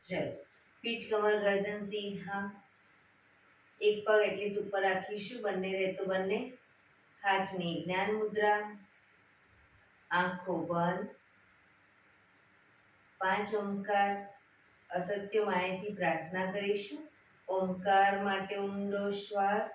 ચલો, પીઠ કમર ગરદન સીધા, એક પગ એટલી ઉપર રાખીશું, બંને રહેતો બંને હાથની જ્ઞાન મુદ્રા, આંખો બંધ, 5 ઓમકાર અસત્ય માયાથી પ્રાર્થના કરીશું. ઓમકાર માટે ઊંડો શ્વાસ.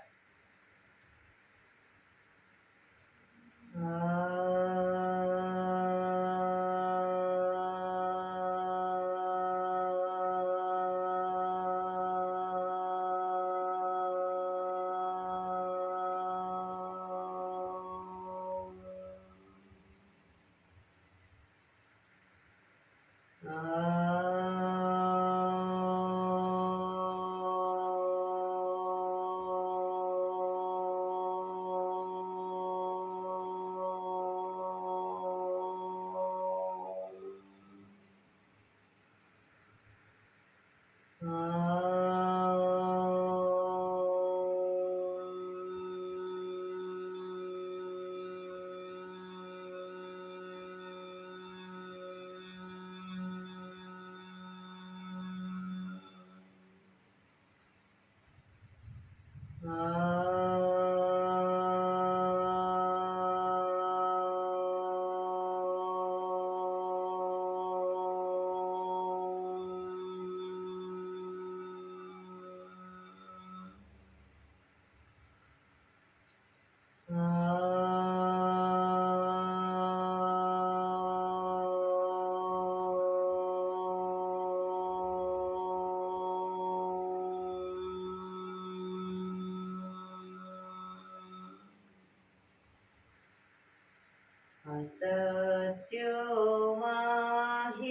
સત્યો માહિતી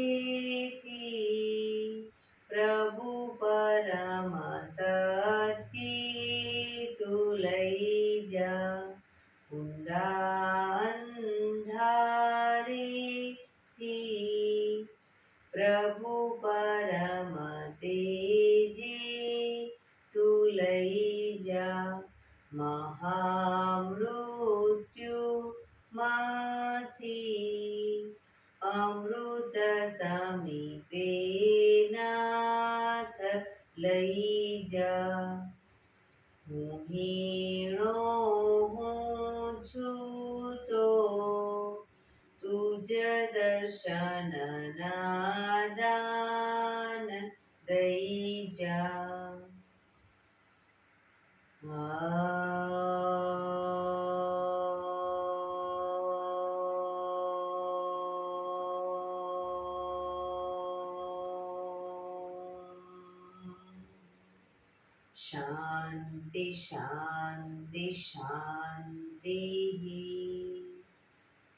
પ્રભુ પરમ સત્ય તું લઈ જા, ઊંડા અંધારેથી પ્રભુ પરમ તેજી તું લઈ જા, મહામૃત્યુ માંથી અમૃત સમીપે નાથ લઈ જા, હું હીણો હું છું તો તુજ દર્શન ના દાન દઈ જા. શાંતિ શાંતિ શાંતિ.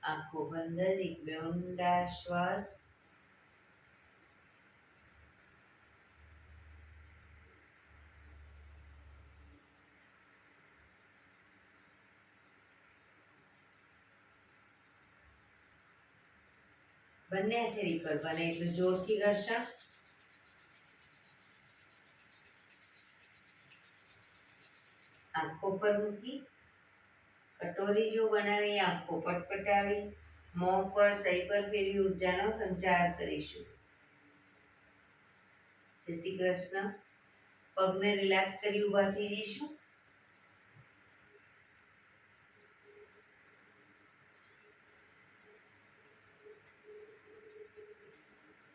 આંખો બંધ, એક બે ઊંડા શ્વાસ. બંને હાથે પર બને એટલું જોરથી ઘર્ષણ. આંખો પર મૂકી કટોરી જો બનાવી આંખો પટપટાવી મોં પર સહી પર ફેરવી ઉર્જાનો સંચાર કરીશું. જય શ્રી કૃષ્ણ. પગને રિલેક્સ કરી ઊભા થઈ જઈશું.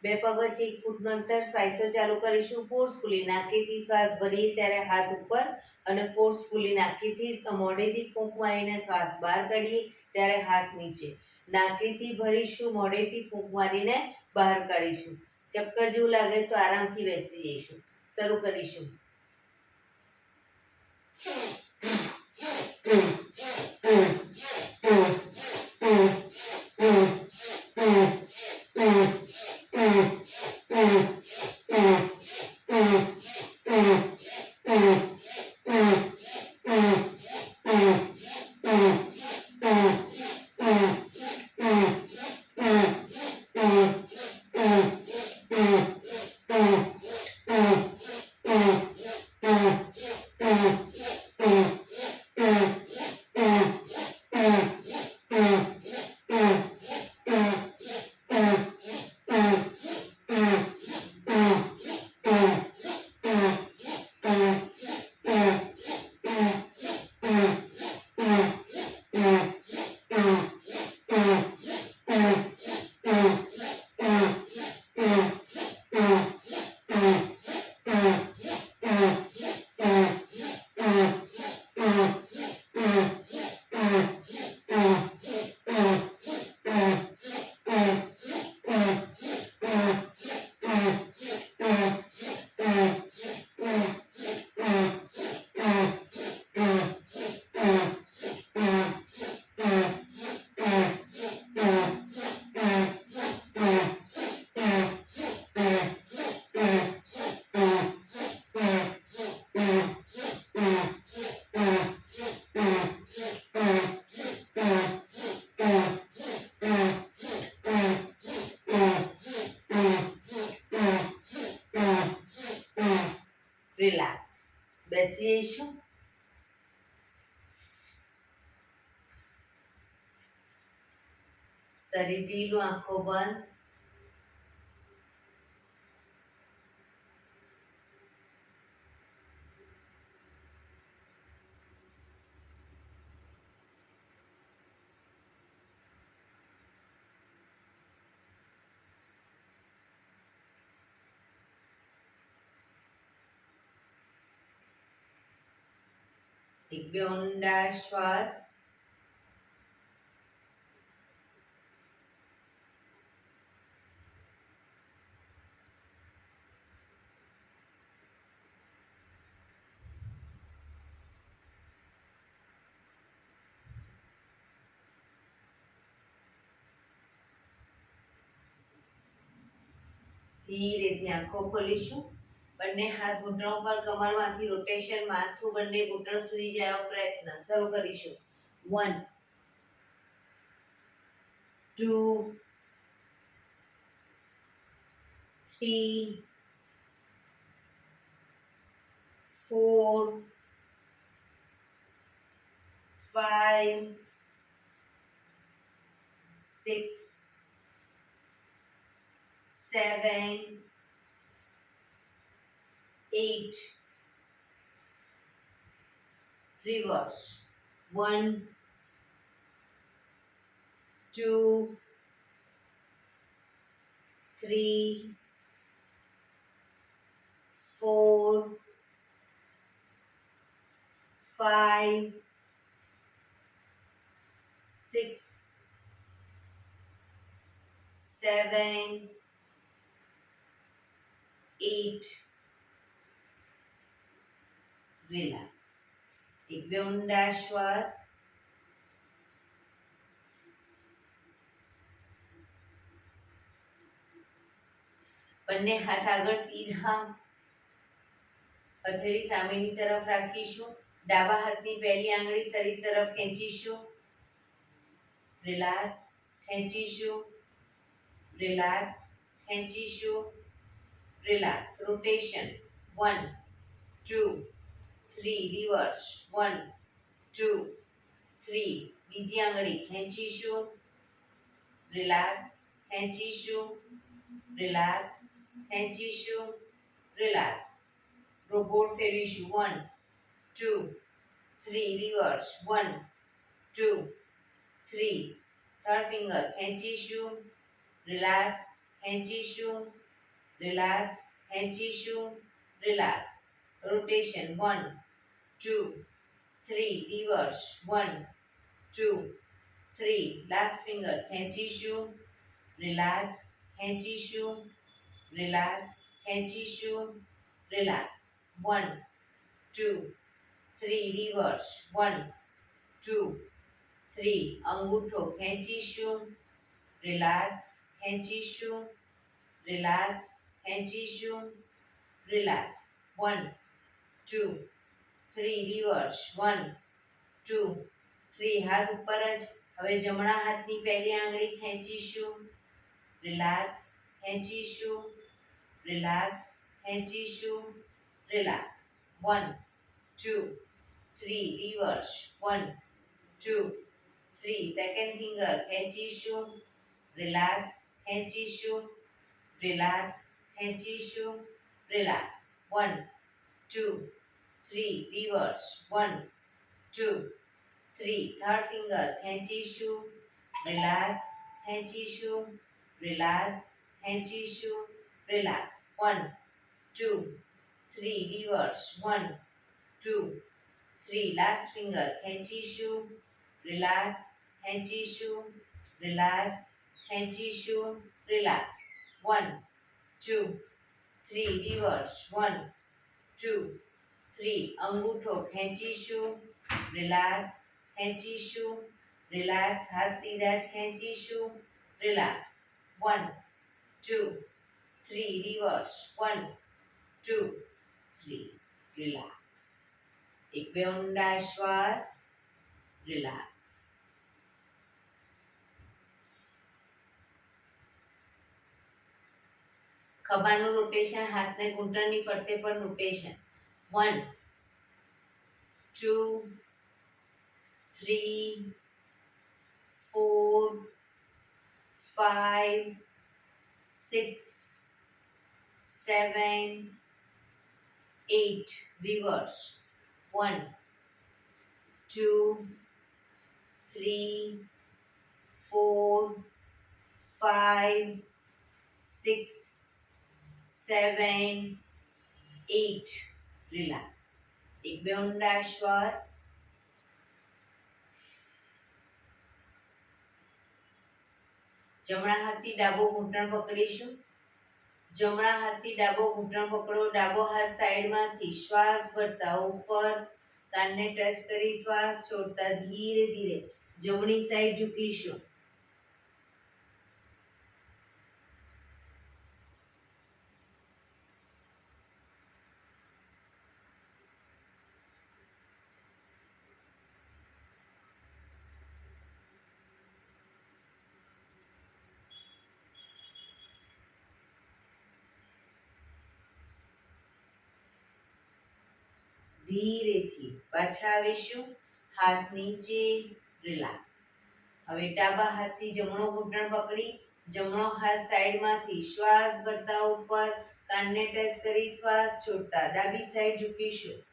બે પગ વચ્ચે 1 ફૂટનું અંતર સાઈસો ચાલુ કરીશું. ફોર્સફુલી નાકેથી શ્વાસ ભરીએ ત્યારે હાથ ઉપર અને ફોર્સફુલી નાકેથી મોઢેથી ફૂંક મારીને શ્વાસ બહાર કાઢીએ ત્યારે હાથ નીચે. નાકેથી ભરીશું, મોઢેથી ફૂંક મારીને બહાર કાઢીશું. ચક્કર જેવું લાગે તો આરામથી બેસી જઈશું. શરૂ કરીશું. જઈશું. શરીર ઢીલું, આંખો બંધ. એક બે ઊંડા શ્વાસ. ધીરેથી આંખો ખોલીશું. બંને હાથ ઘૂંટણ ઉપર, કમરમાંથી રોટેશન, માથું બંને ઘૂંટણ સુધી જાય એવો પ્રયત્ન. શરૂ કરીશું. 1 2 3 4 5 6 7 8. Reverse. 1 2 3 4 5 6 7 8. રિલેક્સ. એક બે ઊંડા શ્વાસ. બંને હાથ આગળ સીધા, હથેળી સામેની તરફ રાખીશું. ડાબા હાથની પહેલી આંગળી શરીર તરફ ખેંચીશું. રિલેક્સ. ખેંચીશું. રિલેક્સ. ખેંચીશું. રિલેક્સ. રોટેશન. 1 2 3. રિવર્સ. 1 2 3. બીજી આંગળી ખેંચીશું. રિલેક્સ. ખેંચીશું. રિલેક્સ. ખેંચીશું. રિલેક્સ. રોબોટ ફેરવીશું. 1 2 3. રિવર્સ. 1 2 3. થર્ડ ફિંગર ખેંચીશું. રિલેક્સ. ખેંચીશું. રિલેક્સ. ખેંચીશું. Relax. Rotation. 1 2 3. Reverse. 1 2 3. Last finger ખેંચીશું. રિલેક્સ. ખેંચીશું. રિલેક્સ. ખેંચીશું. રિલેક્સ. 1 2 3. રિવર્સ. 1 2 3. અંગૂઠો ખેંચીશું. રિલેક્સ. ખેંચીશું. રિલેક્સ. ખેંચીશું. રિલેક્સ. 1 2 3. રિવર્સ. 1 2 3. હાથ ઉપર જ. હવે જમણા હાથની પહેલી આંગળી ખેંચીશું. રિલેક્સ. ખેંચીશું. રિલેક્સ. ખેંચીશું. રિલેક્સ. 1 2 3. રિવર્સ. 1 2 3. સેકન્ડ ફિંગર ખેંચીશું. રિલેક્સ. ખેંચીશું. રિલેક્સ. ખેંચીશું. રિલેક્સ. 1 2 3. રિવર્સ. 1 2 3. થર્ડ ફિંગર ખેંચીશું. રિલેક્સ. ખેંચીશું. રિલેક્સ. ખેંચીશું. રિલેક્સ. 1 2 3. રિવર્સ. 1 2 3. લાસ્ટ ફિંગર ખેંચીશું. રિલેક્સ. ખેંચીશું. રિલેક્સ. ખેંચીશું. રિલેક્સ. 1 2 3. રિવર્સ. 1 2 3. અંગૂઠો ખેંચીશું. રિલેક્સ. ખેંચીશું. રિલેક્સ. હાથ સીધા જ ખેંચીશું. રિલેક્સ. 1 2 3. રિવર્સ. 1 2 3. રિલેક્સ. એક બે ઊંડા શ્વાસ. રિલેક્સ. ખભાનું રોટેશન, હાથને ઘૂંટણની ફરતે પર રોટેશન. 1 2 3 4 5 6 7 8 reverse 1 2 3 4 5 6 7 8 રિલેક્સ એક બે ઊંડા શ્વાસ જમણા હાથથી ડાબો ઘૂંટણ પકડીશું જમણા હાથથી ડાબો ઘૂંટણ પકડો ડાબો હાથ સાઈડમાંથી શ્વાસ ભરતા ઉપર કાનને ટચ કરી શ્વાસ છોડતા ધીરે ધીરે જમણી સાઈડ ઝૂકીશું ધીરેથી પાછા આવીશું હાથ નીચે રિલેક્સ હવે ડાબા હાથથી જમણો ઘૂંટણ પકડી જમણો હાથ સાઈડમાંથી શ્વાસ ભરતા ઉપર કાનને ટચ કરી શ્વાસ છોડતા ડાબી સાઈડ ઝૂકીશું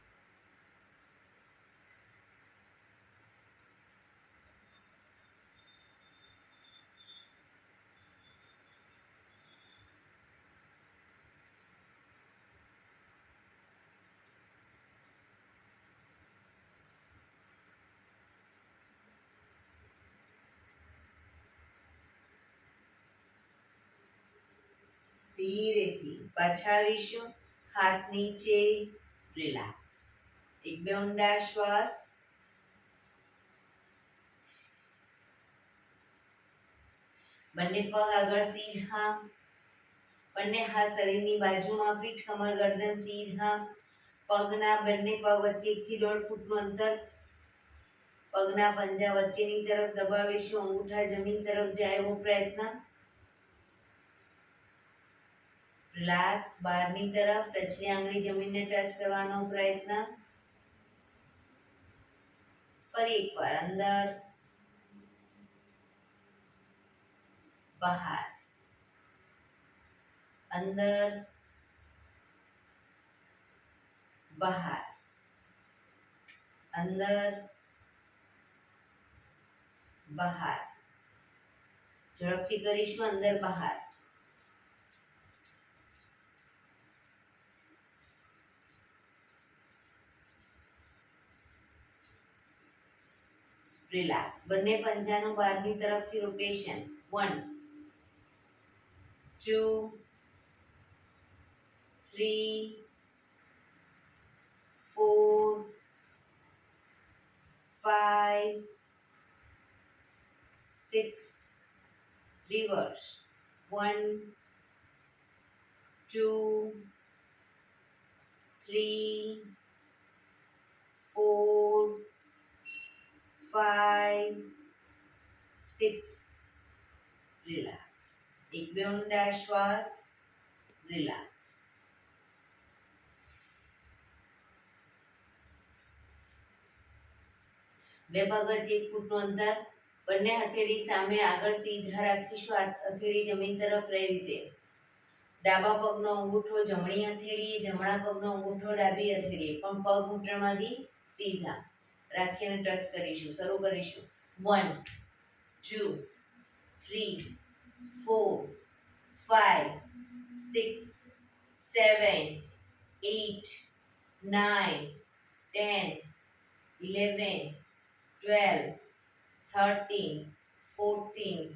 ધીરેથી પાછા આવીશું હાથ નીચે રિલેક્સ એક બે ઊંડા શ્વાસ બંને પગ આગળ સીધા બંને હાથ શરીરની બાજુમાં પીઠ કમર ગરદન સીધા પગના બંને પગ વચ્ચે 1 થી 1.5 ફૂટનું અંતર પગના પંજા વચ્ચેની તરફ દબાવીશું અંગૂઠા જમીન તરફ જાય એવો પ્રયત્ન રિલેક્સ બહારની તરફ ટચની આંગળી જમીનને ટચ કરવાનો પ્રયત્ન ફરી એકવાર અંદર બહાર અંદર બહાર અંદર બહાર ઝડપથી કરીશું અંદર બહાર રિલેક્સ બંને પંજાનું બહારની તરફથી રોટેશન 1 2 3 4 5 6 reverse 1 2 3 4 5 6 રિલેક્સ એક બે ઊંડા શ્વાસ રિલેક્સ બે પગ વચ્ચે 1 ફૂટનું અંતર બંને હથેળી સામે આગળ સીધા રાખીશું હથેળી જમીન તરફ રહે રીતે ડાબા પગનો અંગૂઠો જમણી હથેળીએ જમણા પગનો અંગૂઠો ડાબી હથેળીએ પણ પગ ઘૂંટણમાંથી સીધા રાખીને ટચ કરીશું શરૂ કરીશું 1 2 3 4 5 6 7 8 9 10 11 12 13 14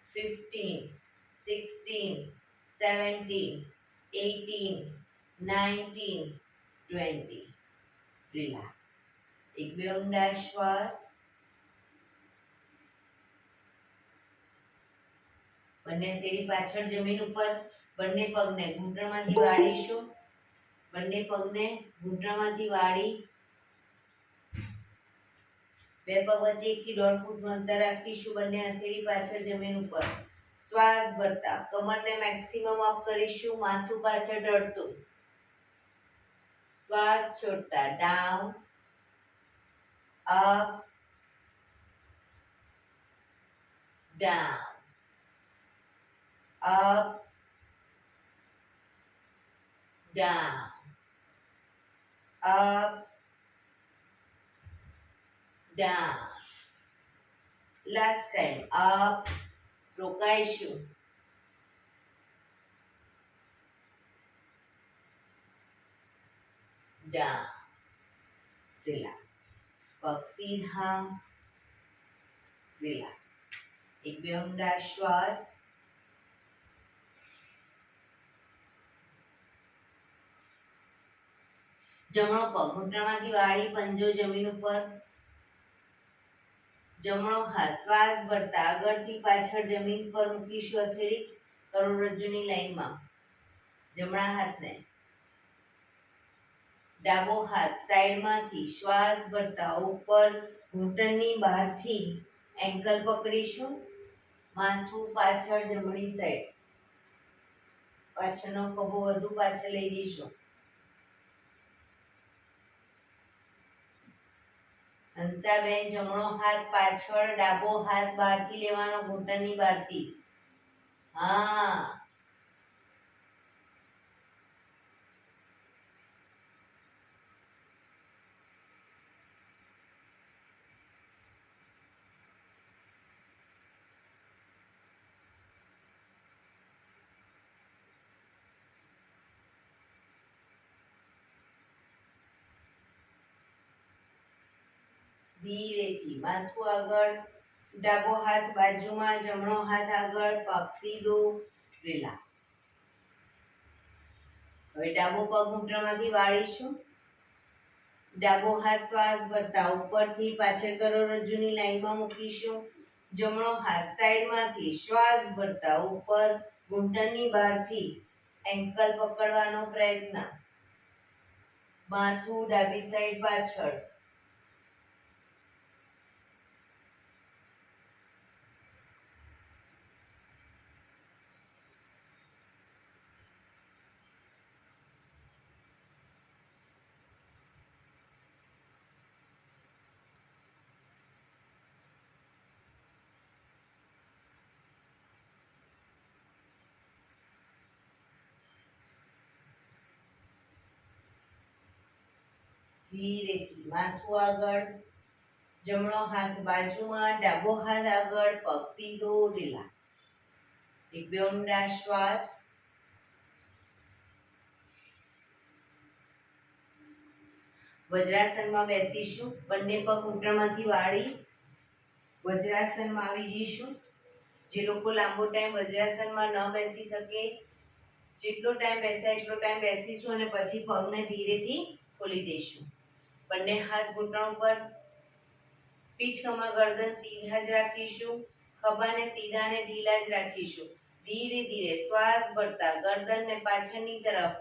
15 16 17 18 19 20 રિલેક્સ એક બે ઊંડા શ્વાસ બંને હથેળી પાછળ જમીન ઉપર બંને પગને ઘૂંટણમાંથી વાળીશું બંને પગને ઘૂંટણમાંથી વાળી બે પગ વચ્ચે 1 થી 1.5 ફૂટનું અંતર રાખીશું બંને હથેળી પાછળ જમીન ઉપર શ્વાસ ભરતા કમરને મેક્સિમમ અપ કરીશું માથું પાછળ ઢળતું શ્વાસ છોડતા down up, down, up, down, up, down. Last time, up, રોકાઈશું, down, relax. પગ સીધા, relax. એક બે ઊંડા શ્વાસ. જમણો પગ ઘૂંટણમાંથી વાળી પંજો જમીન ઉપર. જમણો હાથ શ્વાસ ભરતા આગળથી પાછળ જમીન પર મૂકીશું. હથેળી કરોડરજ્જુની લાઈનમાં. જમણા હાથને ડાબો હાથ સાઈડમાંથી શ્વાસ ભરતા ઉપર ઘૂંટણની બહારથી એન્કલ પકડીશું. માથું પાછળ જમણી સાઈડ. પાછળનો ખભો વધુ પાછળ લઈ જઈશું. હંસાબેન જમણો હાથ પાછળ, ડાબો હાથ બહારથી લેવાનો, ઘૂંટણની બહારથી. હા, ધીરેથી માથું આગળ, ડાબો હાથ બાજુમાં, જમણો હાથ આગળ, પગ સીધો, રિલેક્સ. હવે ડાબો પગ ઘૂંટણમાંથી વાળીશું. ડાબો હાથ શ્વાસ ભરતા ઉપરથી પાછળ કરોડરજ્જુની લાઈનમાં મૂકીશું. જમણો હાથ સાઈડમાંથી શ્વાસ ભરતા ઉપર ઘૂંટણની બહારથી એન્કલ પકડવાનો પ્રયત્ન. માથું ડાબી સાઈડ પાછળ. ધીરેથી માથું આગળ, જમણો હાથ બાજુમાં, ડાબો હાથ આગળ, પગ સીધો, રિલેક્સ. એક બે ઊંડા શ્વાસ. વજ્રાસનમાં બેસીશું. બંને પગ ઘૂંટણમાંથી વાળી વજ્રાસનમાં આવી જઈશું. જે લોકો લાંબો ટાઈમ વજ્રાસનમાં ન બેસી શકે, જેટલો ટાઈમ બેસાય એટલો ટાઈમ બેસીશું અને પછી પગને ધીરેથી ખોલી દઈશું. બંને હાથ ઘૂંટણ ઉપર, પીઠ કમર ગરદન સીધા જ રાખીશું. ખભાને સીધા અને ઢીલા જ રાખીશું. ધીરે ધીરે શ્વાસ ભરતા ગરદનને પાછળની તરફ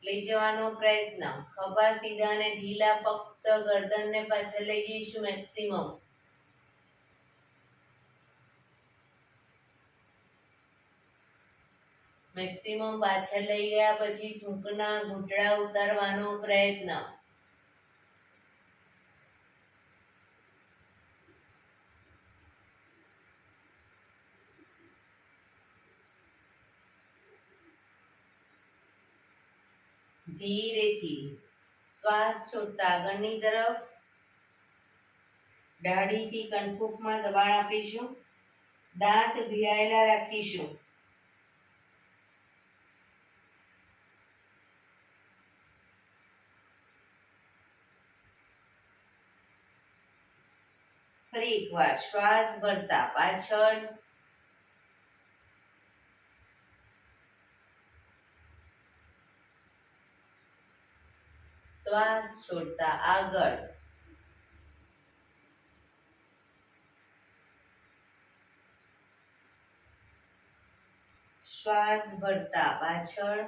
લઈ જવાનો પ્રયત્ન. ખભા સીધા અને ઢીલા, ફક્ત ગરદનને પાછળ લઈ જઈશું મેક્સિમમ. મેક્સિમમ પાછળ લઈ ગયા પછી થૂંકના ઘૂંટડા ઉતારવાનો પ્રયત્ન. ધીરેથી શ્વાસ છોડતા આગળની તરફ. દાઢીથી કનકુફમાં દબાણ આપીશું. દાંત ભીડાયેલા રાખીશું. ફરી એકવાર શ્વાસ ભરતા પાછળ, શ્વાસ છોડતા આગળ. શ્વાસ ભરતા પાછળ,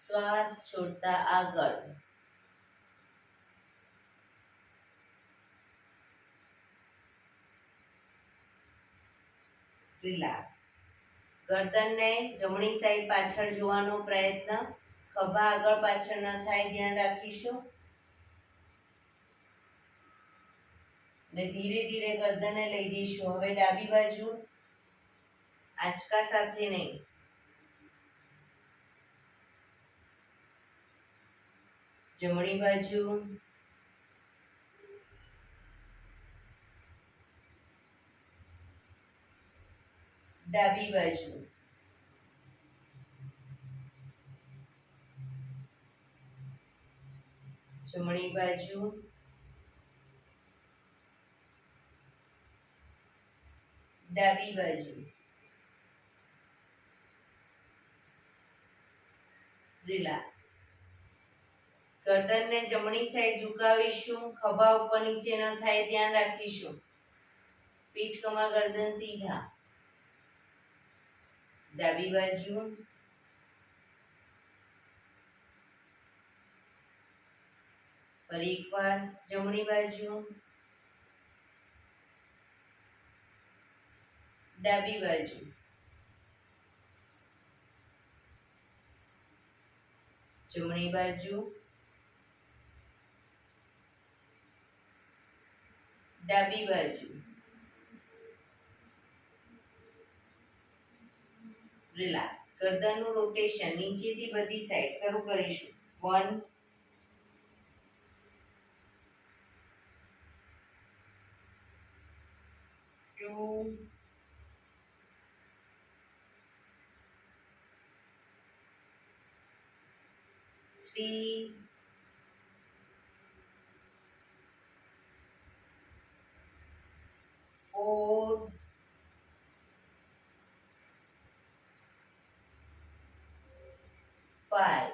શ્વાસ છોડતા આગળ. રિલેક્સ. ગરદનને જમણી સાઈડ પાછળ જોવાનો પ્રયત્ન, ખભા આગળ પાછળ ન થાય ધ્યાન રાખીશું. ને ધીરે ધીરે ગરદનને લઈ જઈશું. હવે ડાબી બાજુ, આંચકા સાથે નહીં. જમણી બાજુ, ડાબી બાજુ, જમણી બાજુ, ડાબી બાજુ. રિલેક્સ. ગરદનને જમણી સાઈડ ઝુકાવીશું. ખભા ઉપર નીચે ન થાય ધ્યાન રાખીશું. પીઠ કમર ગરદન સીધા. ડાબી બાજુ, ફરી એકવાર જમણી બાજુ, ડાબી બાજુ. જમણી બાજુ, ડાબી બાજુ. રિલેક્સ. ગરદનનું રોટેશન નીચેથી બધી સાઈડ શરૂ કરીશું. 1 2 3 4 5.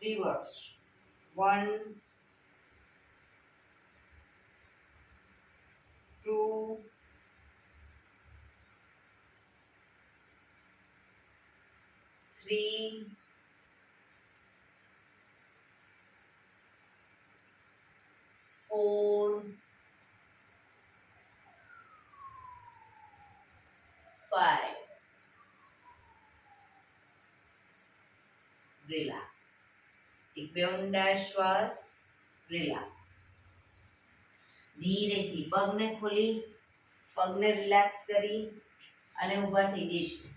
Reverse. 1 2 3 4 5. રિલેક્સ. એક બે ઊંડા શ્વાસ. રિલેક્સ. ધીરેથી પગને ખોલી, પગને રિલેક્સ કરી અને ઊભા થઈ જઈશું.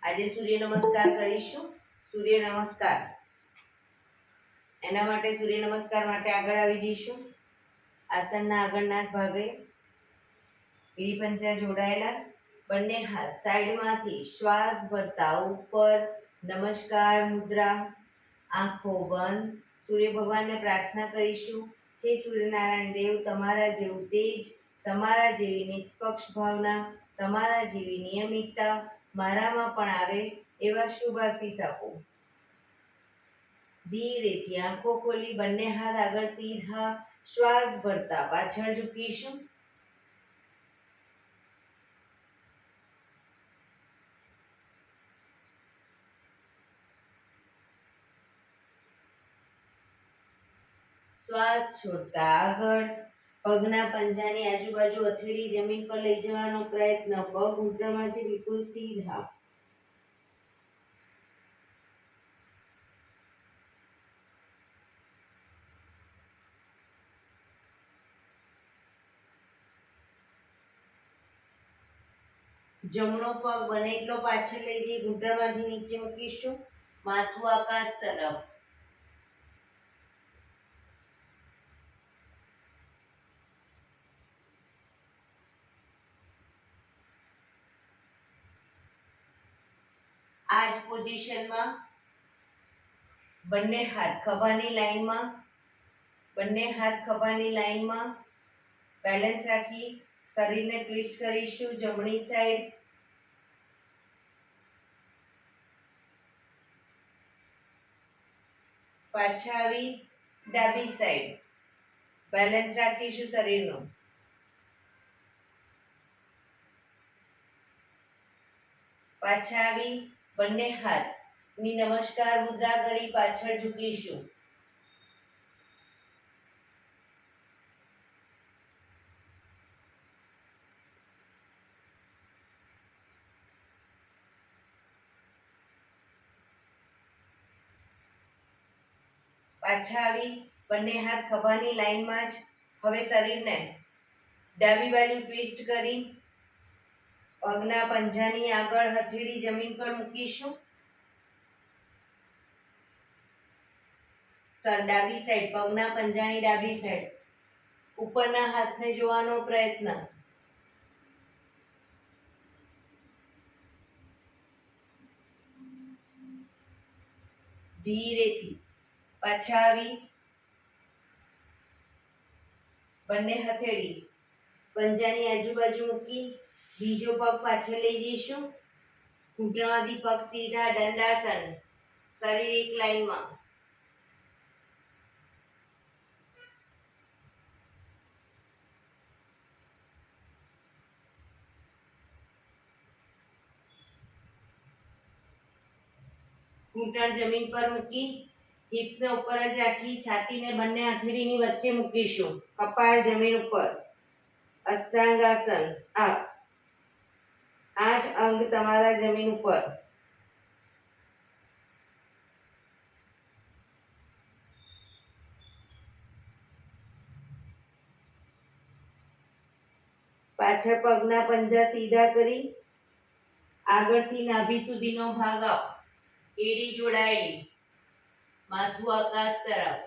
આજે સૂર્ય નમસ્કાર કરીશું. સૂર્ય નમસ્કાર. એના માટે સૂર્ય નમસ્કાર માટે આગળ આવી જઈશું. આસનના આગળના ભાગે એડી પંજા જોડાયેલા. બંને હાથ સાઈડમાંથી શ્વાસ ભરતા ઉપર નમસ્કાર મુદ્રા. આંખો બંધ. સૂર્ય ભગવાનને પ્રાર્થના કરીશું. હે સૂર્યનારાયણ દેવ, તમારા જેવું તેજ, તમારા જેવી નિષ્પક્ષ ભાવના, તમારા જેવી નિયમિતતા મારામાં પણ આવે એવા શુભ આશીષ આપો. ધીરેથી આંખો ખોલી બંને હાથ આગળ સીધા, શ્વાસ ભરતા પાછળ ઝૂકીશું. શ્વાસ છોડતા આગળ. પગના પંજાની આજુબાજુ હથેળી જમીન પર લઈ જવાનો પ્રયત્ન. પગ ઘૂંટણમાંથી બિલકુલ સીધા. જમણો પગ બને એટલો પાછળ લઈ જઈ ઘૂંટણમાંથી નીચે મૂકીશું. માથું આકાશ તરફ. આ જ પોઝિશનમાં બંને હાથ ખભાની લાઈનમાં, બંને હાથ ખભાની લાઈનમાં બેલેન્સ રાખી શરીરને ટ્વિસ્ટ કરીશું. જમણી સાઈડ, પાછા આવી ડાબી સાઈડ. બેલેન્સ રાખીશું શરીરનું. પાછા આવી બંને હાથની નમસ્કાર મુદ્રા કરી પાછળ ઝૂકીશું. પાછા આવી બંને હાથ ખભાની લાઈનમાં જ હવે શરીરને ડાબી બાજુ ટ્વિસ્ટ કરી પગના પંજાની આગળ હથેળી જમીન પર મૂકીશું. ડાબી સાઈડ પગના પંજાની ડાબી સાઈડ ઉપરના હાથને જોવાનો પ્રયત્ન. ધીરેથી પાછા આવી બંને હથેળી પંજાની આજુબાજુ મૂકી બીજો પગ પાછળ લઈ જઈશું. ઘૂંટણમાંથી પગ સીધા દંડાસન, શરીર એક લાઈનમાં. ઘૂંટણ જમીન પર મૂકી હિપ્સને ઉપર જ રાખી છાતીને બંને હથેળીની વચ્ચે મૂકીશું. કપાળ જમીન ઉપર. અષ્ટાંગાસન. 8 અંગ તમારા જમીન ઉપર. પાછળ પગના પંજા સીધા કરી આગળથી નાભી સુધીનો ભાગ આપ. એડી જોડાયેલી, માથું આકાશ તરફ.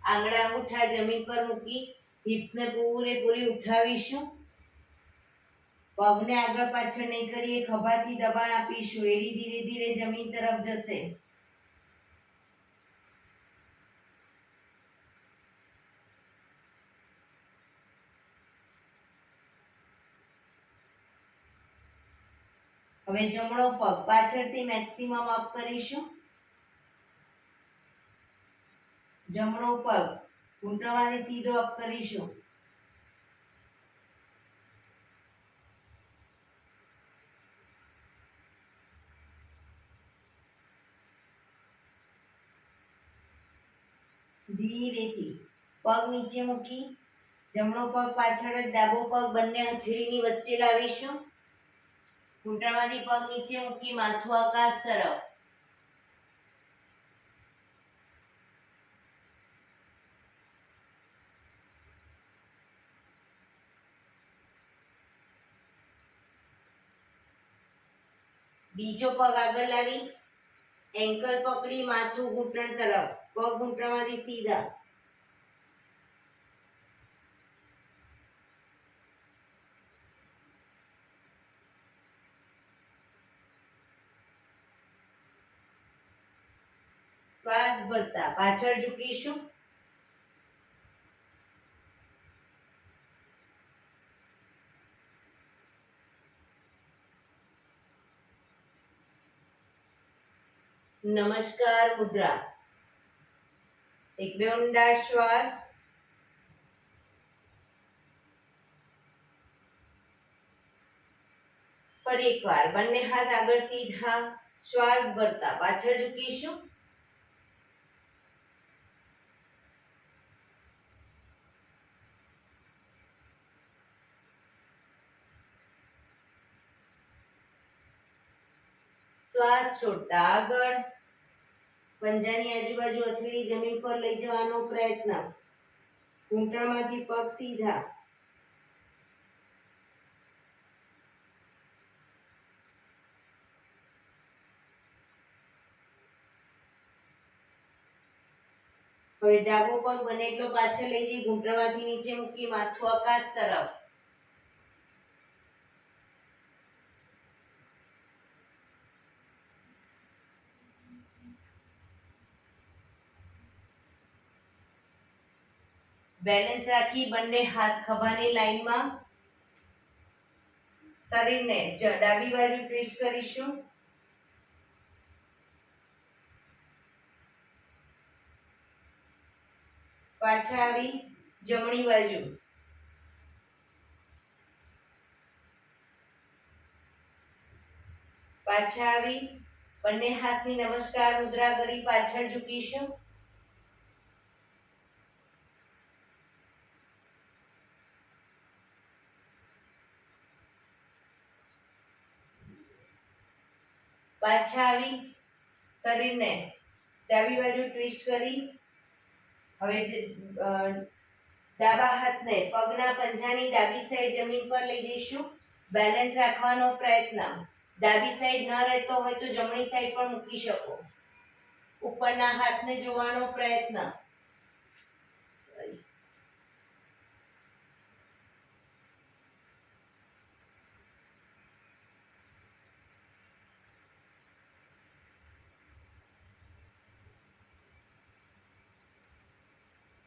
આંગળા અંગૂઠા જમીન પર મૂકી હિપ્સને પૂરેપૂરી ઉઠાવીશું. પગને આગળ પાછળ નહીં કરીએ, ખભાથી દબાણ આપીશું. એડી ધીરે ધીરે જમીન તરફ જશે. હવે જમણો પગ પાછળથી મેક્સિમમ અપ કરીશું. જમણો પગ ઘૂંટણમાંથી સીધો અપ કરીશું. ધીરેથી પગ નીચે મૂકી જમણો પગ પાછળ જ ડાબો પગ બંને હથેળીની વચ્ચે લાવીશું. ઘૂંટણમાંથી પગ નીચે મૂકી માથું આકાશ તરફ. બીજો પગ આગળ લાવી એન્કલ પકડી માથું ઘૂંટણ તરફ. પગ ઘૂંટણમાંથી સીધા. શ્વાસ ભરતા પાછળ ઝૂકીશું. નમસ્કાર મુદ્રા. એક બે ઊંડા શ્વાસ. ફરી એકવાર બંને હાથ આગળ સીધા. શ્વાસ ભરતા પાછળ ઝૂકીશું. શ્વાસ છોડતા આગળ. પંજાની આજુબાજુ હથેળી જમીન પર લઈ જવાનો પ્રયત્ન. ઘૂંટણમાંથી પગ સીધા. હવે ડાબો પગ બને એટલો પાછળ લઈ જઈ ઘૂંટણમાંથી નીચે મૂકી માથું આકાશ તરફ. બેલેન્સ રાખી બંને હાથ ખભાની લાઈનમાં. શરીરને ડાબી બાજુ ટ્વિસ્ટ કરીશું. પાછા આવી જમણી બાજુ, પાછા આવી બંને હાથની નમસ્કાર મુદ્રા કરી પાછળ ઝૂકીશું. પાછા આવી શરીરને ડાબી બાજુ ટ્વિસ્ટ કરી હવે ડાબા હાથને પગના પંજાની ડાબી સાઈડ જમીન પર લઈ જઈશું. બેલેન્સ રાખવાનો પ્રયત્ન. ડાબી સાઈડ ન રહેતો હોય તો જમણી સાઈડ પણ મૂકી શકો. ઉપરના હાથને જોવાનો પ્રયત્ન.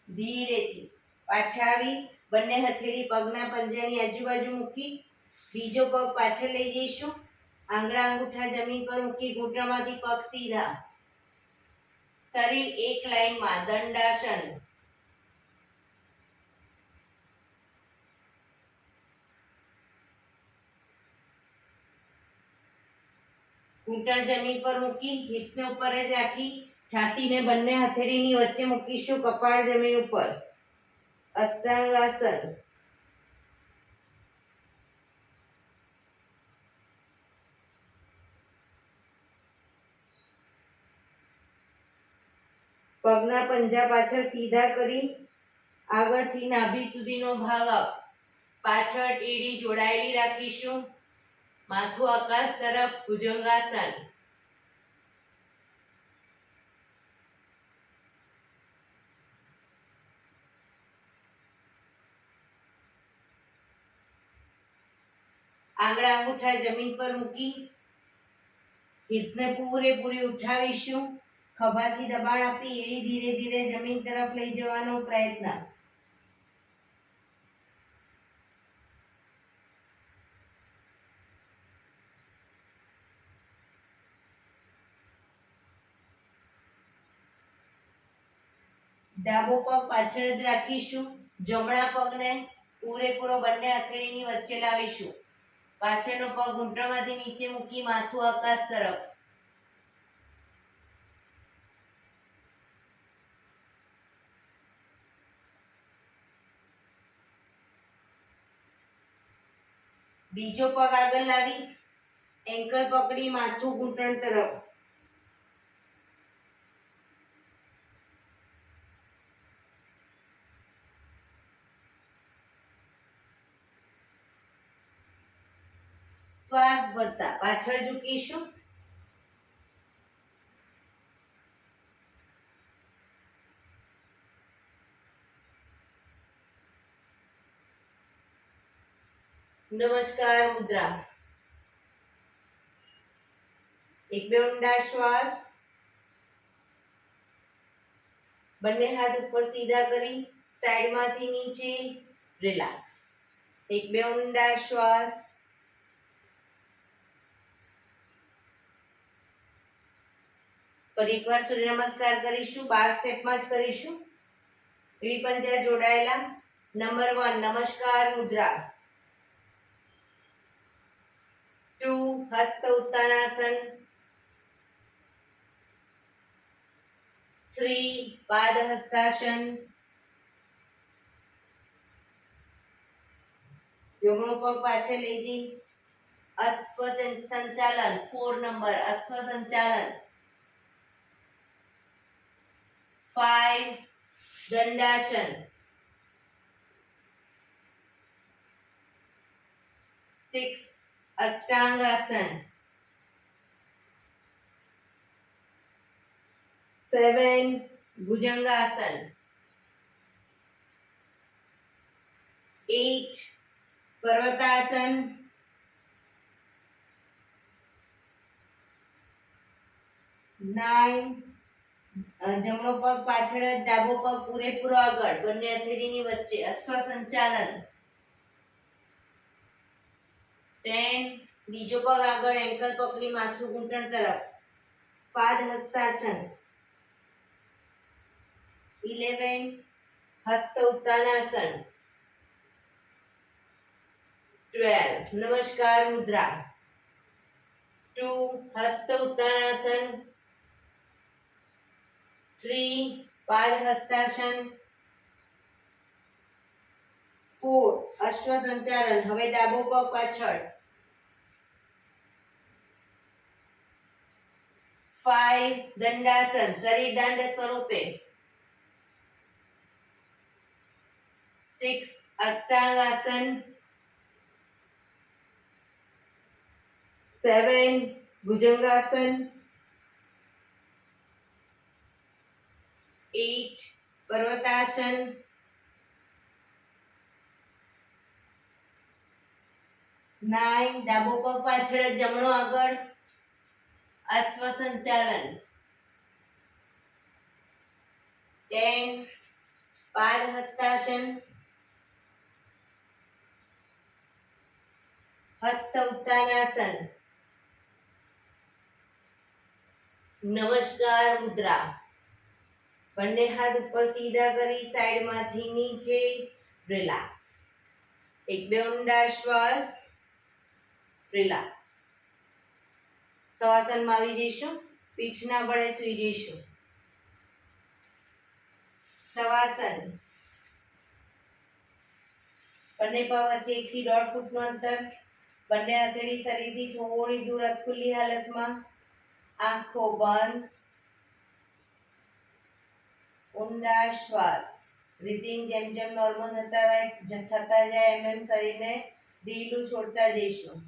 ધીરેથી પાછા આવી બંને હથેળી પગના પંજાની આજુબાજુ મૂકી બીજો પગ પાછળ લઈ જઈશું. આંગળા અંગૂઠા જમીન પર મૂકી ઘૂંટણમાંથી પગ સીધા, શરીર એક લાઈનમાં, દંડાસન. ઘૂંટણ જમીન પર મૂકી હિપ્સને ઉપર જ રાખી છાતીને બંને હથેળીની વચ્ચે મૂકીશું. કપાળ જમીન ઉપર, અષ્ટાંગાસન. પગના પંજા પાછળ સીધા કરી આગળથી નાભી સુધીનો ભાગ પાછળ એડી જોડાયેલી રાખીશું. માથું આકાશ તરફ, ભુજંગાસન. આંગળા અંગૂઠા જમીન પર મૂકી હિપ્સને પૂરેપૂરી ઉઠાવીશું. ખભાથી દબાણ આપી એડી ધીરે ધીરે જમીન તરફ લઈ જવાનો પ્રયત્ન. ડાબો પગ પાછળ જ રાખીશું. જમણા પગને પૂરેપૂરો બંને હથેળીની વચ્ચે લાવીશું. પાછળનો પગ ઘૂંટણમાંથી નીચે મૂકી માથું આકાશ તરફ. બીજો પગ આગળ લાવી એન્કલ પકડી માથું ઘૂંટણ તરફ. શ્વાસ ભરતા પાછળ ઝૂકીશું. નમસ્કાર મુદ્રા. એક બે ઊંડા શ્વાસ. બંને હાથ ઉપર સીધા કરી સાઈડમાંથી નીચે રિલેક્સ. એક બે ઊંડા શ્વાસ. ફરી એકવાર સૂર્ય નમસ્કાર કરીશું. 12 સ્ટેપમાં જ કરીશું. એડી પંજા જોડાયેલા. નંબર 1 નમસ્કાર મુદ્રા. 2 હસ્ત ઉત્તાનાસન. 3 પાદ હસ્તાસન. જમણો પગ પાછળ લઈ જઈ અશ્વ સંચાલન. 4 નંબર અશ્વ સંચાલન. 5 દંડાસન. 6 અષ્ટાંગાસન. 7 ભુજંગાસન. 8 પર્વતાસન. 9 જમણો પગ પાછળ જ ડાબો પગ પૂરેપૂરો આગળ બંને હથેળીની વચ્ચે અશ્વ સંચાલન. 10 બીજો પગ આગળ એન્કલ પકડી માથું ઘૂંટણ તરફ પાદ હસ્તાસન. 11 હસ્ત ઉત્તાનાસન 12 નમસ્કાર મુદ્રા 2 હસ્ત ઉત્તાનાસન 3 પાદ હસ્તાસન 4 અશ્વ સંચાલન હવે ડાબો પગ પાછળ 5 દંડાસન શરીર દંડ સ્વરૂપે 6 અષ્ટાંગાસન 7 ભુજંગાસન 8 પર્વતાસન 9 ડાબો પગ પાછળ જમણો આગળ અશ્વ સંચાલન 10 પાદ હસ્તાસન હસ્ત ઉત્તાનાસન નમસ્કાર મુદ્રા બંને હાથ ઉપર સીધા કરી સાઈડમાંથી નીચે રિલેક્સ એક બે ઊંડા શ્વાસ રિલેક્સ શવાસનમાં આવી જઈશું પીઠના બળે સૂઈ જઈશું શવાસન બંને પગ વચ્ચે 1 થી 1.5 ફૂટનું અંતર બંને હથેળી શરીરથી થોડી દૂર ખુલ્લી હાલતમાં આંખો બંધ ઊંડા શ્વાસ બ્રીથિંગ જેમ જેમ નોર્મલ થતા જાય એમ શરીરને ઢીલું છોડતા જઈશું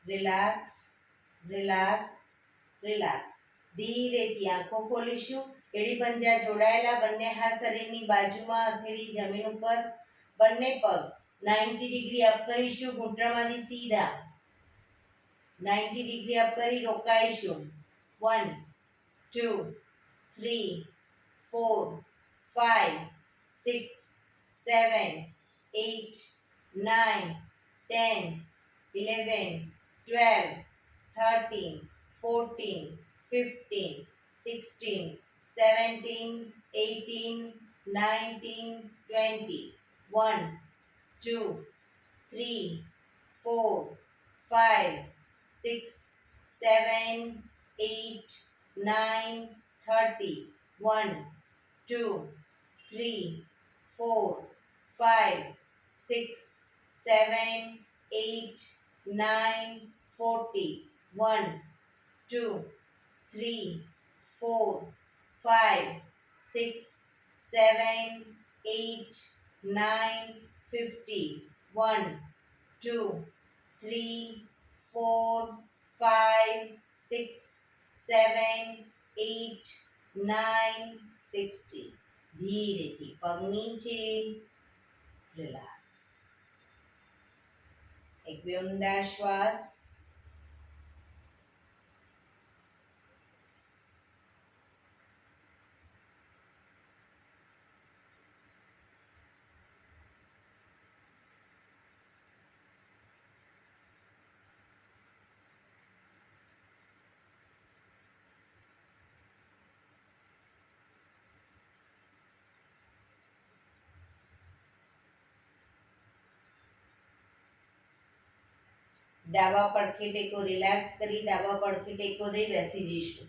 રિલેક્સ રિલેક્સ રિલેક્સ ધીરેથી આંખો ખોલીશું એડી પંજા જોડાયેલા બંને હાથ શરીરની બાજુમાં હથેળી જમીન ઉપર બંને પગ 90 ડિગ્રી અપ કરીશું ઘૂંટણમાંથી સીધા 90 ડિગ્રી અપ કરી રોકાઈશું 1 2 3 4 5 6 7 8 9 10 11 12 13 14 15 16 17 18 19 20 1 2 3 4 5 6 7 8 9 30 1 2 3 4 5 6 7 8 9 40 1 2 3 4 5 6 7 8 9 50 1 2 3 4 5 6 7 8 9 60 ધીરેથી પગ નીચે રિલેક્સ એક બે ઊંડા શ્વાસ ડાબા પડખે ટેકો રિલેક્સ કરી ડાબા પડખે ટેકો દઈ બેસી જઈશું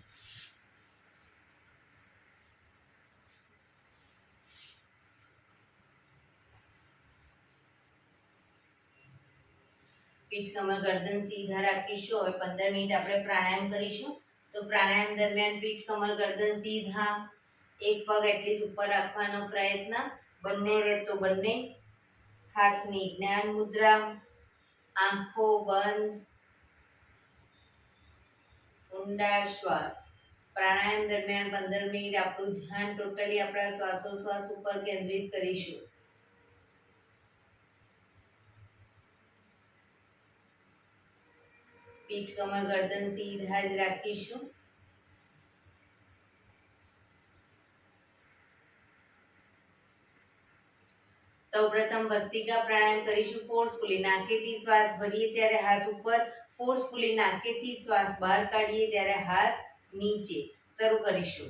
પીઠ કમર ગરદન સીધા રાખીશું હવે 15 મિનિટ આપણે પ્રાણાયામ કરીશું તો પ્રાણાયામ દરમિયાન પીઠ કમર ગરદન સીધા એક પગ એટલીસ્ટ ઉપર રાખવાનો પ્રયત્ન બંને રહે તો બંને હાથની જ્ઞાન મુદ્રા આંખો બંધ, ઊંડા શ્વાસ. પ્રાણાયામ દરમિયાન 15 મિનિટ આપણું ધ્યાન ટોટલી આપણા શ્વાસોશ્વાસ ઉપર કેન્દ્રિત કરીશું. પીઠ કમર ગરદન સીધા જ રાખીશું. સૌપ્રથમ ભસ્ત્રિકા પ્રાણાયામ કરીશું ફોર્સફુલી. નાકેથી શ્વાસ ભરીએ ત્યારે હાથ ઉપર, ફોર્સફુલી નાકેથી શ્વાસ બહાર કાઢીએ ત્યારે હાથ નીચે. શરૂ કરીશું.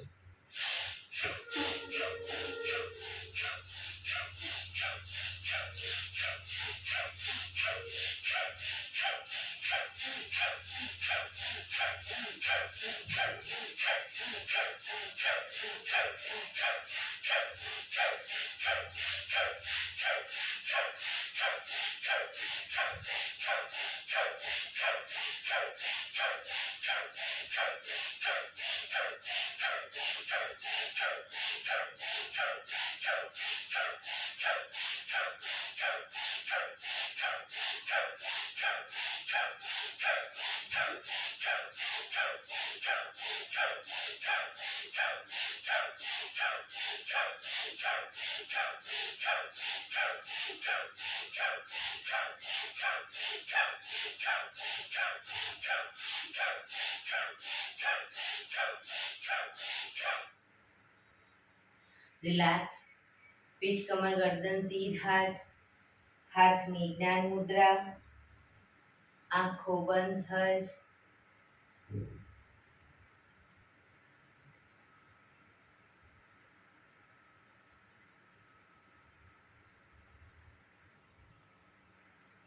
રિલેક્સ. પીઠ કમર ગરદન સીધા જ. હાથની જ્ઞાન મુદ્રા. આંખો બંધ જ.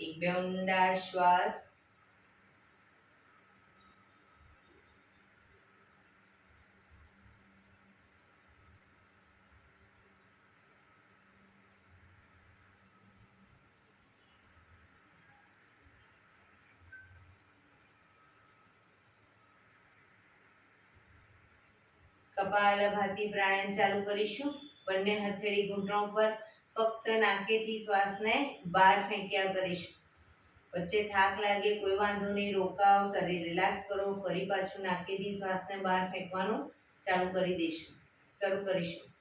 એક બે ઊંડા શ્વાસ. કપાલભાતિ પ્રાણાયામ ચાલુ કરીશું. બંને હથેળી ઘૂંટણો પર. ફક્ત નાકેથી શ્વાસને બહાર ફેંક્યા કરીશું. વચ્ચે થાક લાગે કોઈ વાંધો નહીં, રોકાવ, શરીર રિલેક્સ કરો. ફરી પાછું નાકેથી શ્વાસને બહાર ફેંકવાનું ચાલુ કરી દઈશું. શરૂ કરીશું.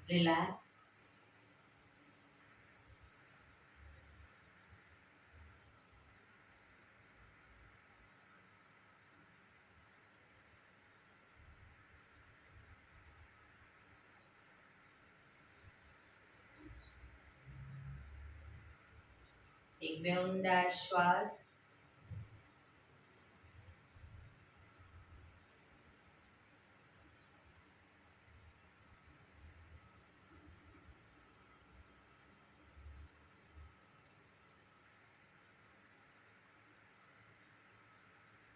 Relax. એક બે ઊંડા શ્વાસ.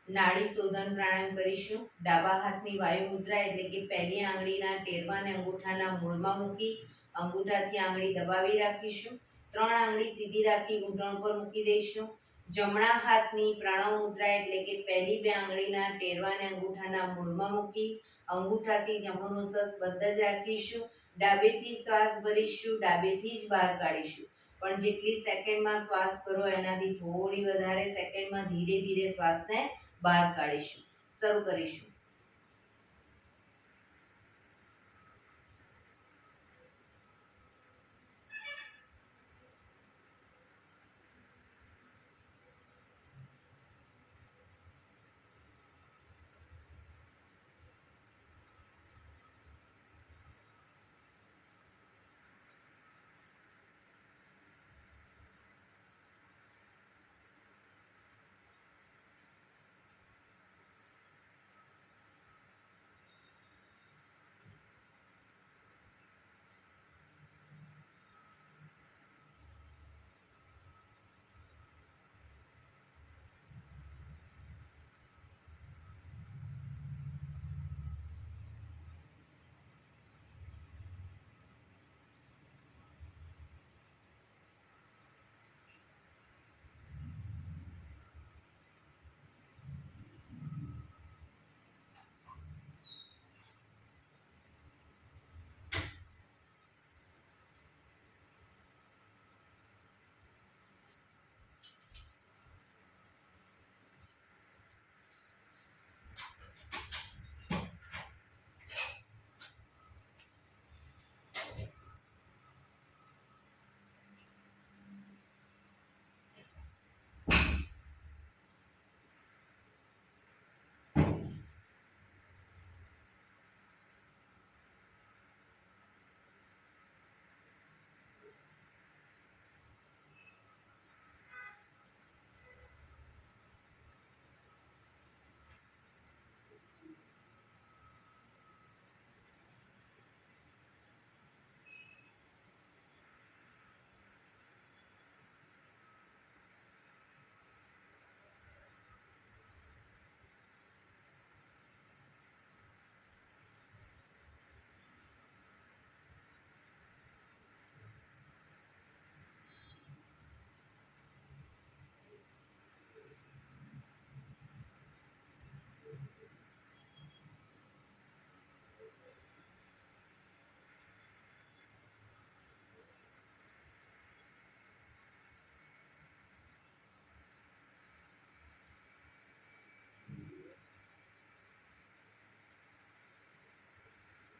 નાડી શોધન પ્રાણાયામ કરીશું. ડાબા હાથની વાયુ મુદ્રા એટલે કે પહેલી આંગળીના ટેરવાને અંગૂઠાના મૂળમાં મૂકી અંગૂઠાથી આંગળી દબાવી રાખીશું. 3 આંગળી સીધી રાખી ઘૂંટણ પર મૂકી દઈશું. જમણા હાથની પ્રણવ મુદ્રા એટલે કે પહેલી 2 આંગળીના ટેરવાને અંગૂઠાના મૂળમાં મૂકી અંગૂઠાથી જમણું નોસસ બંધ જ રાખીશું. ડાબેથી શ્વાસ ભરીશું, ડાબેથી જ બહાર કાઢીશું. પણ જેટલી સેકન્ડમાં શ્વાસ ભરો એનાથી થોડી વધારે સેકન્ડમાં ધીરે ધીરે શ્વાસને બહાર કાઢીશું. શરૂ કરીશું.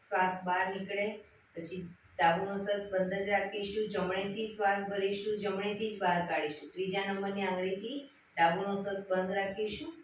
શ્વાસ બહાર નીકળે પછી ડાબું નોસસ બંધ જ રાખીશું. જમણેથી શ્વાસ ભરીશું, જમણેથી જ બહાર કાઢીશું. ત્રીજા નંબરની આંગળીથી ડાબું નોસસ બંધ રાખીશું.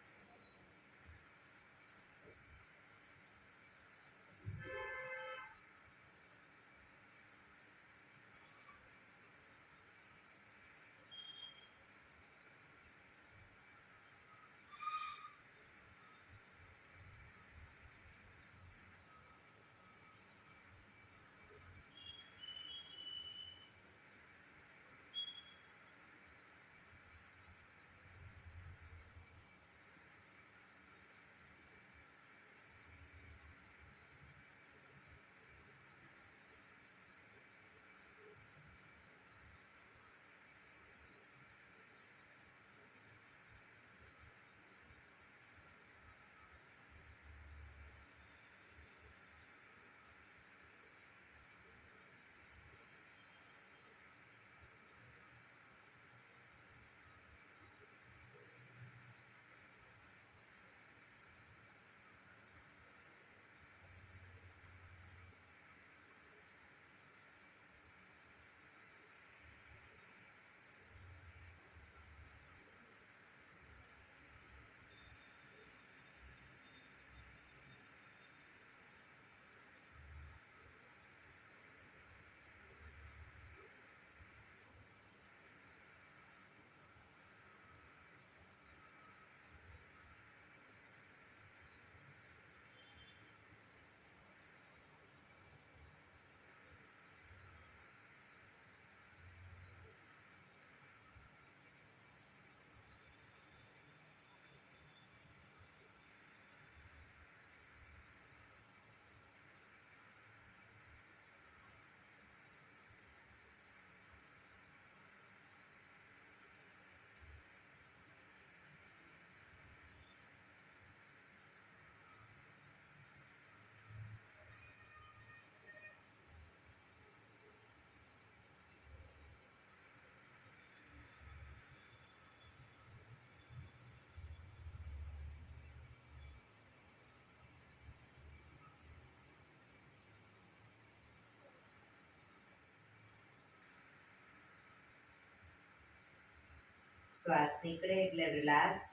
શ્વાસ નીકળે એટલે રિલેક્સ.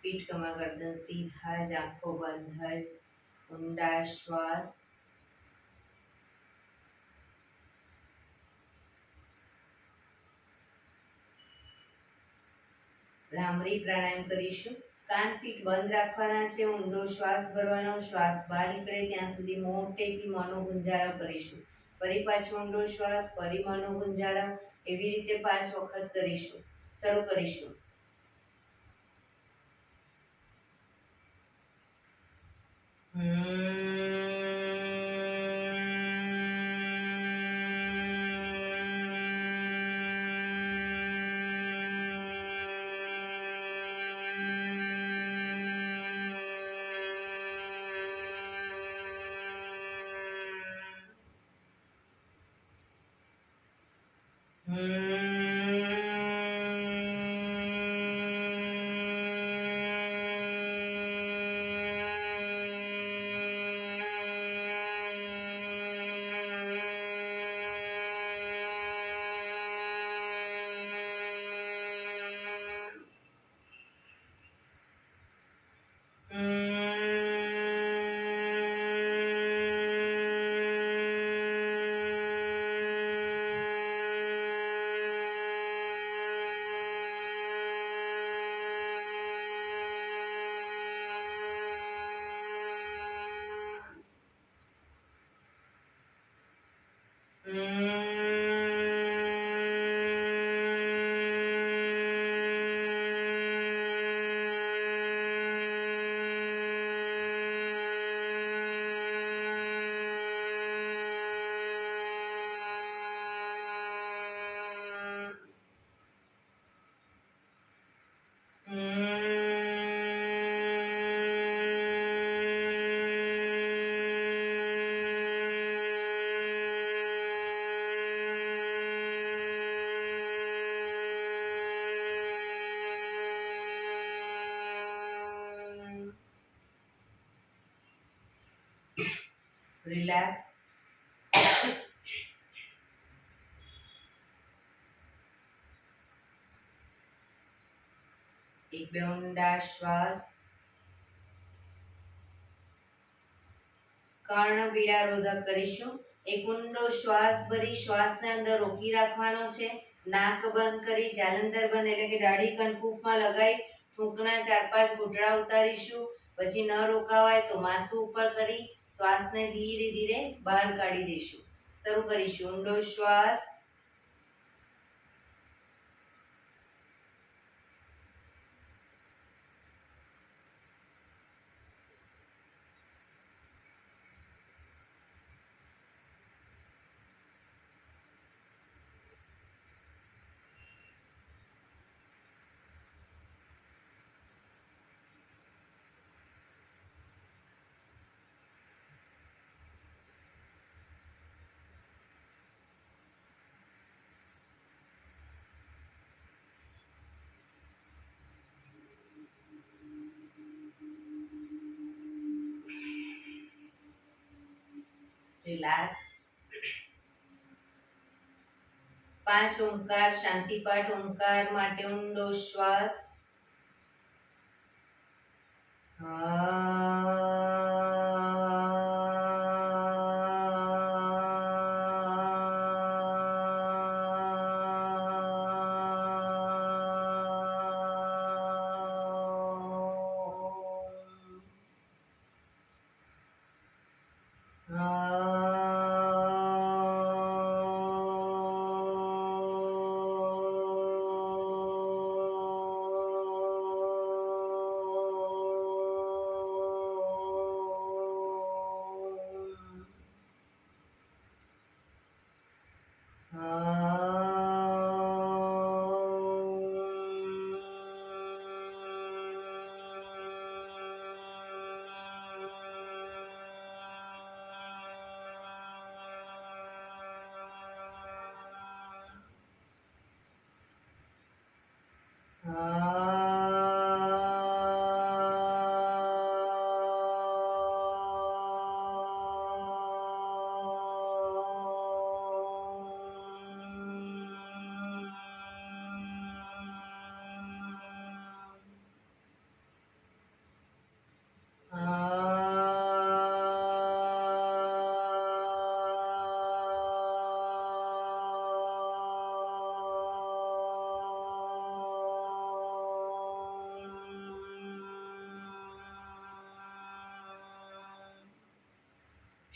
પીઠ કમર ગરદન સીધા જ, આંખો બંધ જ. ઊંડા શ્વાસ. ભ્રામરી પ્રાણાયામ કરીશું. કાન ફીટ બંધ રાખવાના છે. ઊંડો શ્વાસ ભરવાનો. શ્વાસ બહાર નીકળે ત્યાં સુધી મોટેથી મોંનો ગુંજારો કરીશું. ફરી પાછો ઊંડો શ્વાસ, ફરી મોંનો ગુંજારો. એવી રીતે 5 વખત કરીશું. શરૂ કરીશું. રિલેક્સ. એક બે ઊંડા શ્વાસ. કર્ણબીડા રોધક કરીશું. એક ઊંડો શ્વાસ ભરી શ્વાસને અંદર રોકી રાખવાનો છે. નાક બંધ કરી જાલંધર બંધ એટલે કે દાઢી કણકુફમાં લગાવી થૂંકના 4-5 ઘૂંટડા ઉતારીશું. પછી ન રોકાવાય તો માથું ઉપર કરી શ્વાસને ધીરે ધીરે બહાર કાઢી દઈશું. શરૂ કરીશું. ઊંડો શ્વાસ. રિલેક્સ. 5 ઓમકાર શાંતિપાઠ. ઓમકાર માટે ઊંડો શ્વાસ.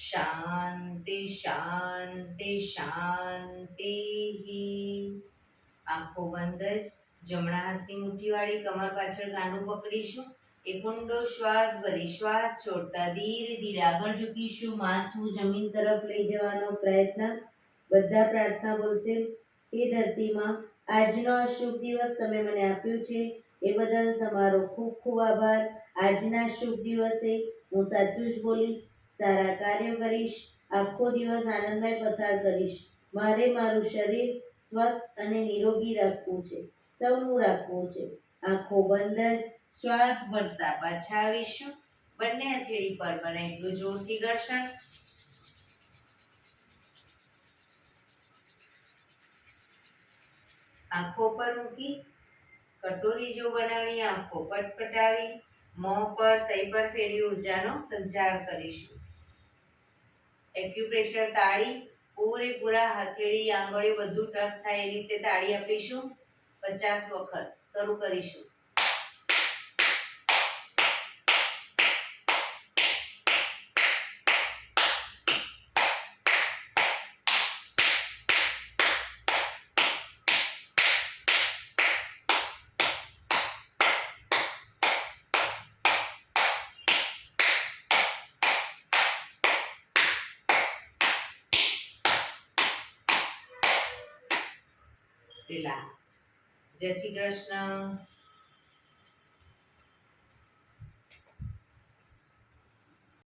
શાંતિ શાંતિ શાંતિ. આંખો બંધ જ. જમણા હાથની મુઠ્ઠીવાળી કમર પાછળ ગાંડું પકડીશું. એક ઊંડો શ્વાસ ભરી શ્વાસ છોડતા ધીરે ધીરે આગળ ઝૂકીશું. માથું જમીન તરફ લઈ જવાનો પ્રયત્ન. બધા પ્રાર્થના બોલશે. એ ધરતીમાં આજનો આ શુભ દિવસ તમે મને આપ્યો છે એ બદલ તમારો ખૂબ ખૂબ આભાર. આજના શુભ દિવસે હું સાચું જ બોલીશ, સારા કાર્યો કરીશ, આખો દિવસ આનંદમય પસાર કરીશ. મારે મારું શરીર સ્વસ્થ અને નિરોગી રાખવું છે, સૌનું રાખવું છે. આંખો બંધ જ શ્વાસ ભરતા પાછા આવીશું. બંને હથેળી પર બને એટલું જોરથી ઘર્ષણ. આંખો પર મૂકી કટોરી જો બનાવી આંખો પટપટાવી મોં પર સહી પર ફેરી ઉર્જાનો સંચાર કરીશું. એક્યુપ્રેશર તાળી પૂરેપૂરા હથેળી આંગળીઓ બધું ટચ થાય એ રીતે તાળી આપીશું 50 વખત. શરૂ કરીશું. રિલેક્સ. જય શ્રી કૃષ્ણ.